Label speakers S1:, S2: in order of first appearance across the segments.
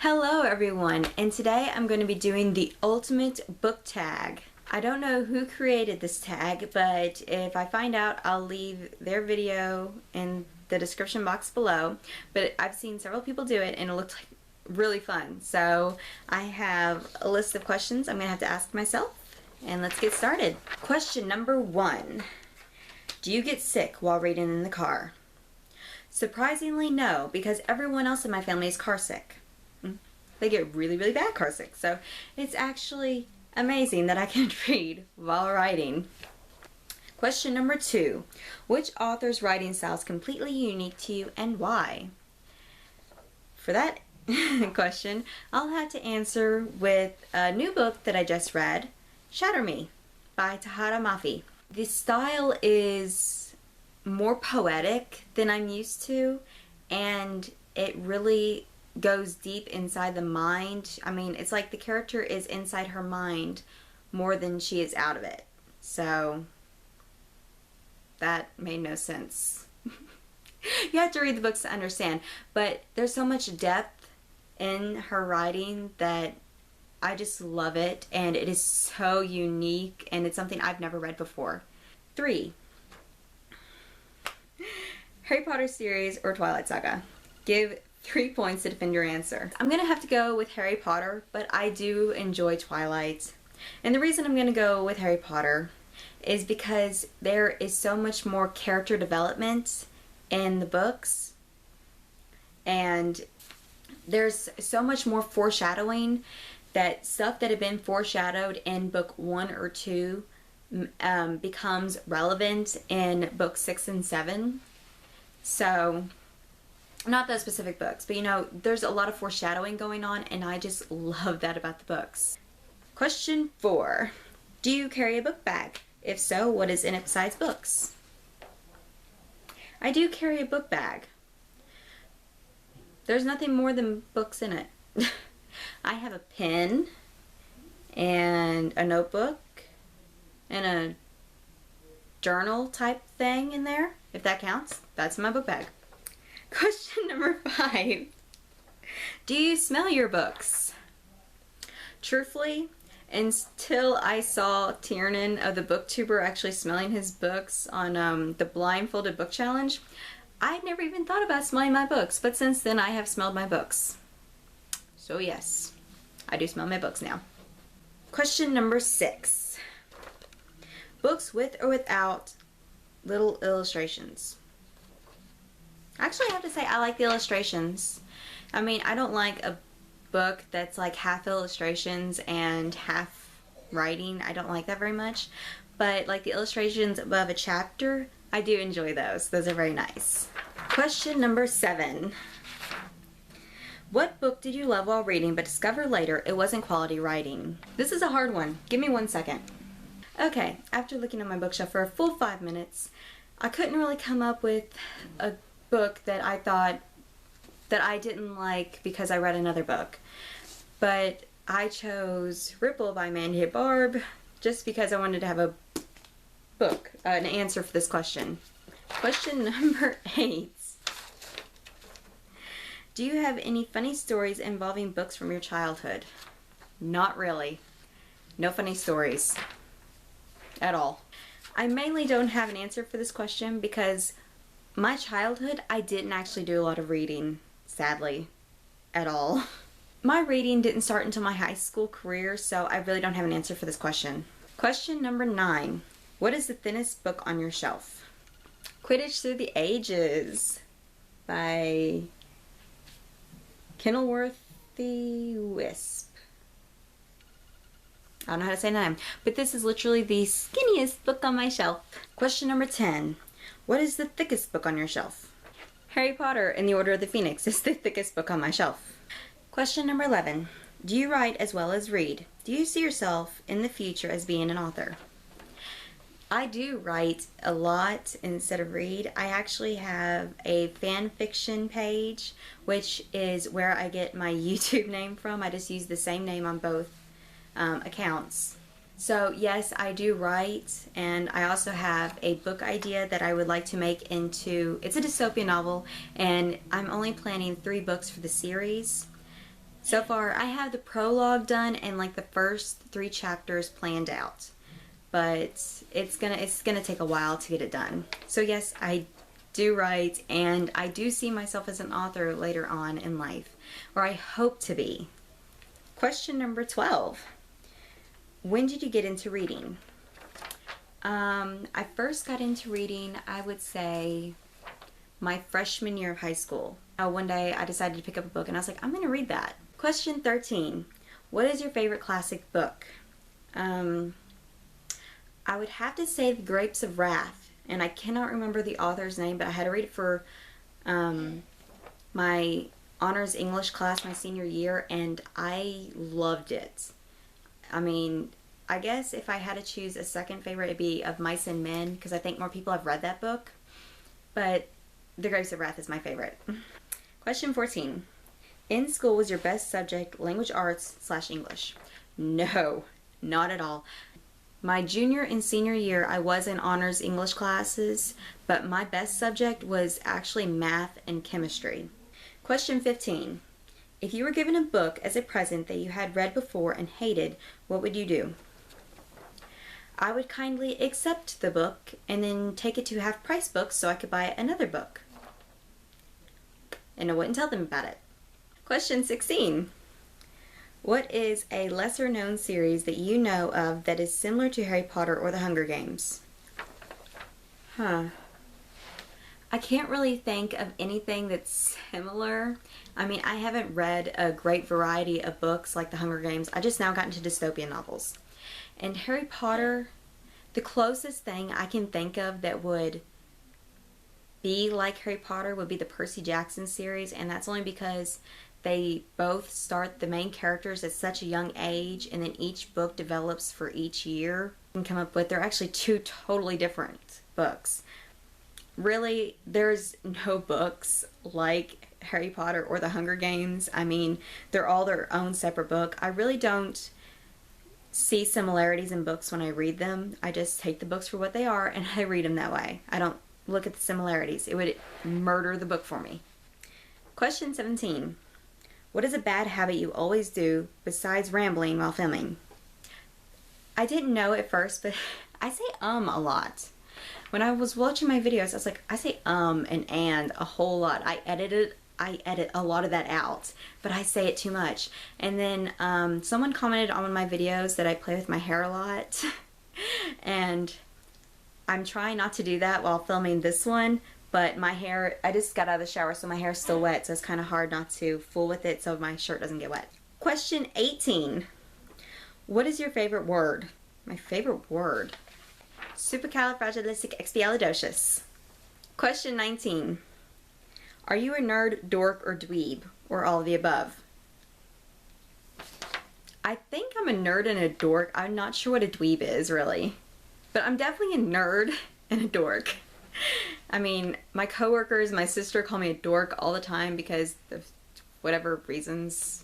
S1: Hello everyone, and today I'm going to be doing the ultimate book tag. I don't know who created this tag, but if I find out, I'll leave their video in the description box below. But I've seen several people do it and it looked like really fun. So I have a list of questions I'm going to have to ask myself, and let's get started. Question number 1. Do you get sick while reading in the car? Surprisingly, no, because everyone else in my family is car sick. They get really, really bad car sick. So it's actually amazing that I can read while writing. Question number 2. Which author's writing style is completely unique to you and why? For that question, I'll have to answer with a new book that I just read, Shatter Me by Tahara Mafi. The style is more poetic than I'm used to, and it really goes deep inside the mind. I mean, it's like the character is inside her mind more than she is out of it. So that made no sense. You have to read the books to understand, but there's so much depth in her writing that I just love it, and it is so unique, and it's something I've never read before. 3. Harry Potter series or Twilight Saga? Give 3 points to defend your answer. I'm gonna have to go with Harry Potter, but I do enjoy Twilight. And the reason I'm gonna go with Harry Potter is because there is so much more character development in the books, and there's so much more foreshadowing, that stuff that had been foreshadowed in book 1 or 2 becomes relevant in book 6 and 7. So, not those specific books, but you know, there's a lot of foreshadowing going on, and I just love that about the books. Question 4. Do you carry a book bag? If so, what is in it besides books? I do carry a book bag. There's nothing more than books in it. I have a pen and a notebook and a journal type thing in there, if that counts. That's my book bag. Question number 5. Do you smell your books? Truthfully, until I saw Tiernan of the Booktuber actually smelling his books on the Blindfolded Book Challenge, I'd never even thought about smelling my books, but since then I have smelled my books. So yes, I do smell my books now. Question number 6. Books with or without little illustrations? Actually, I have to say I like the illustrations. I mean, I don't like a book that's like half illustrations and half writing. I don't like that very much. But like the illustrations above a chapter, I do enjoy those. Those are very nice. Question number 7. What book did you love while reading but discover later it wasn't quality writing? This is a hard one. Give me 1 second. Okay, after looking at my bookshelf for a full 5 minutes, I couldn't really come up with a book that I thought that I didn't like because I read another book. But I chose Ripple by Mandy Barb just because I wanted to have a book, an answer for this question. Question number 8. Do you have any funny stories involving books from your childhood? Not really. No funny stories at all. I mainly don't have an answer for this question because my childhood, I didn't actually do a lot of reading, sadly, at all. My reading didn't start until my high school career, so I really don't have an answer for this question. Question number 9. What is the thinnest book on your shelf? Quidditch Through the Ages by Kenilworth the Wisp. I don't know how to say that name, but this is literally the skinniest book on my shelf. Question number 10. What is the thickest book on your shelf? Harry Potter and the Order of the Phoenix is the thickest book on my shelf. Question number 11. Do you write as well as read? Do you see yourself in the future as being an author? I do write a lot instead of read. I actually have a fan fiction page, which is where I get my YouTube name from. I just use the same name on both accounts. So yes, I do write, and I also have a book idea that I would like to make into, it's a dystopian novel, and I'm only planning 3 books for the series. So far, I have the prologue done and like the first 3 chapters planned out. But it's gonna take a while to get it done. So yes, I do write, and I do see myself as an author later on in life, or I hope to be. Question number 12. When did you get into reading? I first got into reading, I would say, my freshman year of high school. One day I decided to pick up a book and I was like, I'm going to read that. Question 13. What is your favorite classic book? I would have to say The Grapes of Wrath, and I cannot remember the author's name, but I had to read it for my honors English class my senior year, and I loved it. I mean, I guess if I had to choose a second favorite, it'd be Of Mice and Men, because I think more people have read that book, but The Grapes of Wrath is my favorite. Question 14. In school, was your best subject language arts / English? No, not at all. My junior and senior year, I was in honors English classes, but my best subject was actually math and chemistry. Question 15. If you were given a book as a present that you had read before and hated, what would you do? I would kindly accept the book and then take it to half-price books so I could buy another book. And I wouldn't tell them about it. Question 16. What is a lesser-known series that you know of that is similar to Harry Potter or the Hunger Games? I can't really think of anything that's similar. I mean, I haven't read a great variety of books like the Hunger Games. I just now got into dystopian novels. And Harry Potter, the closest thing I can think of that would be like Harry Potter would be the Percy Jackson series, and that's only because they both start the main characters at such a young age, and then each book develops for each year and come up with, they're actually 2 totally different books. Really, there's no books like Harry Potter or the Hunger Games. I mean, they're all their own separate book. I really don't see similarities in books when I read them. I just take the books for what they are and I read them that way. I don't look at the similarities. It would murder the book for me. Question 17. What is a bad habit you always do besides rambling while filming? I didn't know at first, but I say a lot. When I was watching my videos, I was like, I say and a whole lot. I edit a lot of that out, but I say it too much. And then someone commented on one of my videos that I play with my hair a lot. And I'm trying not to do that while filming this one, but my hair, I just got out of the shower, so my hair is still wet, so it's kind of hard not to fool with it so my shirt doesn't get wet. Question 18. What is your favorite word? My favorite word? Supercalifragilisticexpialidocious. Question 19. Are you a nerd, dork, or dweeb? Or all of the above? I think I'm a nerd and a dork. I'm not sure what a dweeb is, really. But I'm definitely a nerd and a dork. I mean, my coworkers, my sister call me a dork all the time because of whatever reasons.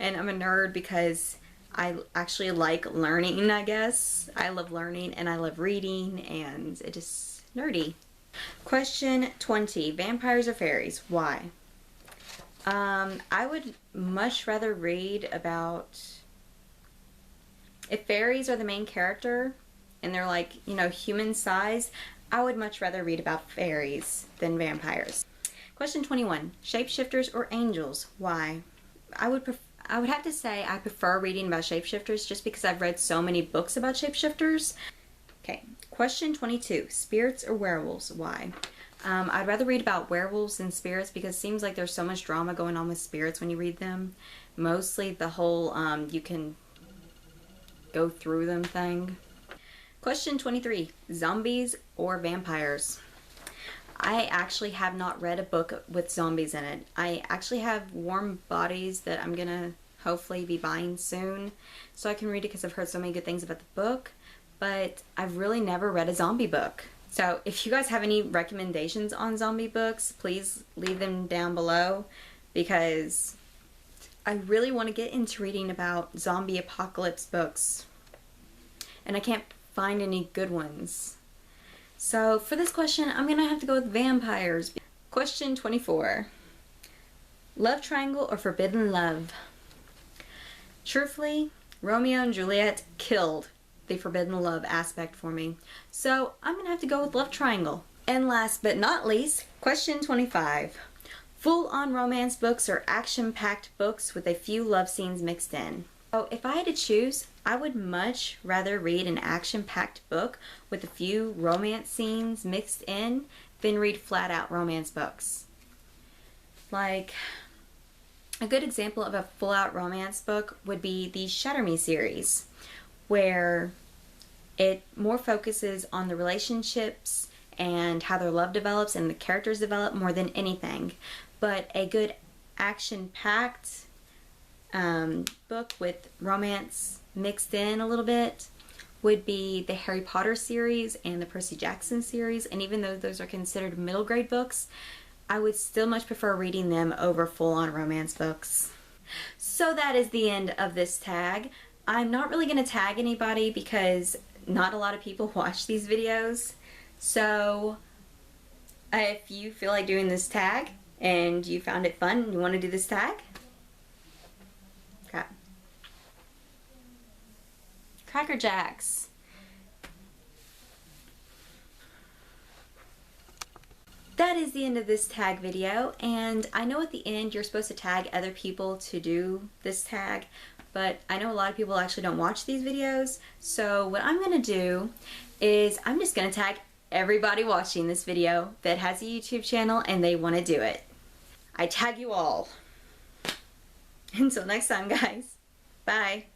S1: And I'm a nerd because I actually like learning, I guess. I love learning and I love reading, and it is nerdy. Question 20. Vampires or fairies? Why? I would much rather read about... If fairies are the main character and they're like, you know, human size, I would much rather read about fairies than vampires. Question 21. Shapeshifters or angels? Why? I would have to say I prefer reading about shapeshifters just because I've read so many books about shapeshifters. Okay. Question 22. Spirits or werewolves? Why? I'd rather read about werewolves than spirits because it seems like there's so much drama going on with spirits when you read them. Mostly the whole you can go through them thing. Question 23. Zombies or vampires? I actually have not read a book with zombies in it. I actually have Warm Bodies that I'm gonna hopefully be buying soon so I can read it because I've heard so many good things about the book, but I've really never read a zombie book. So if you guys have any recommendations on zombie books, please leave them down below because I really want to get into reading about zombie apocalypse books and I can't find any good ones. So for this question, I'm gonna have to go with vampires. Question 24. Love triangle or forbidden love? Truthfully, Romeo and Juliet killed the forbidden love aspect for me. So I'm gonna have to go with love triangle. And last but not least, question 25. Full-on romance books or action-packed books with a few love scenes mixed in? So if I had to choose, I would much rather read an action-packed book with a few romance scenes mixed in than read flat-out romance books. Like, a good example of a full-out romance book would be the Shatter Me series, where it more focuses on the relationships and how their love develops and the characters develop more than anything. But a good action-packed book with romance mixed in a little bit would be the Harry Potter series and the Percy Jackson series. And even though those are considered middle grade books, I would still much prefer reading them over full-on romance books. So that is the end of this tag. I'm not really going to tag anybody because not a lot of people watch these videos. So if you feel like doing this tag and you found it fun and you want to do this tag, Cracker Jacks. That is the end of this tag video, and I know at the end you're supposed to tag other people to do this tag, but I know a lot of people actually don't watch these videos, so what I'm going to do is I'm just going to tag everybody watching this video that has a YouTube channel and they want to do it. I tag you all. Until next time, guys. Bye.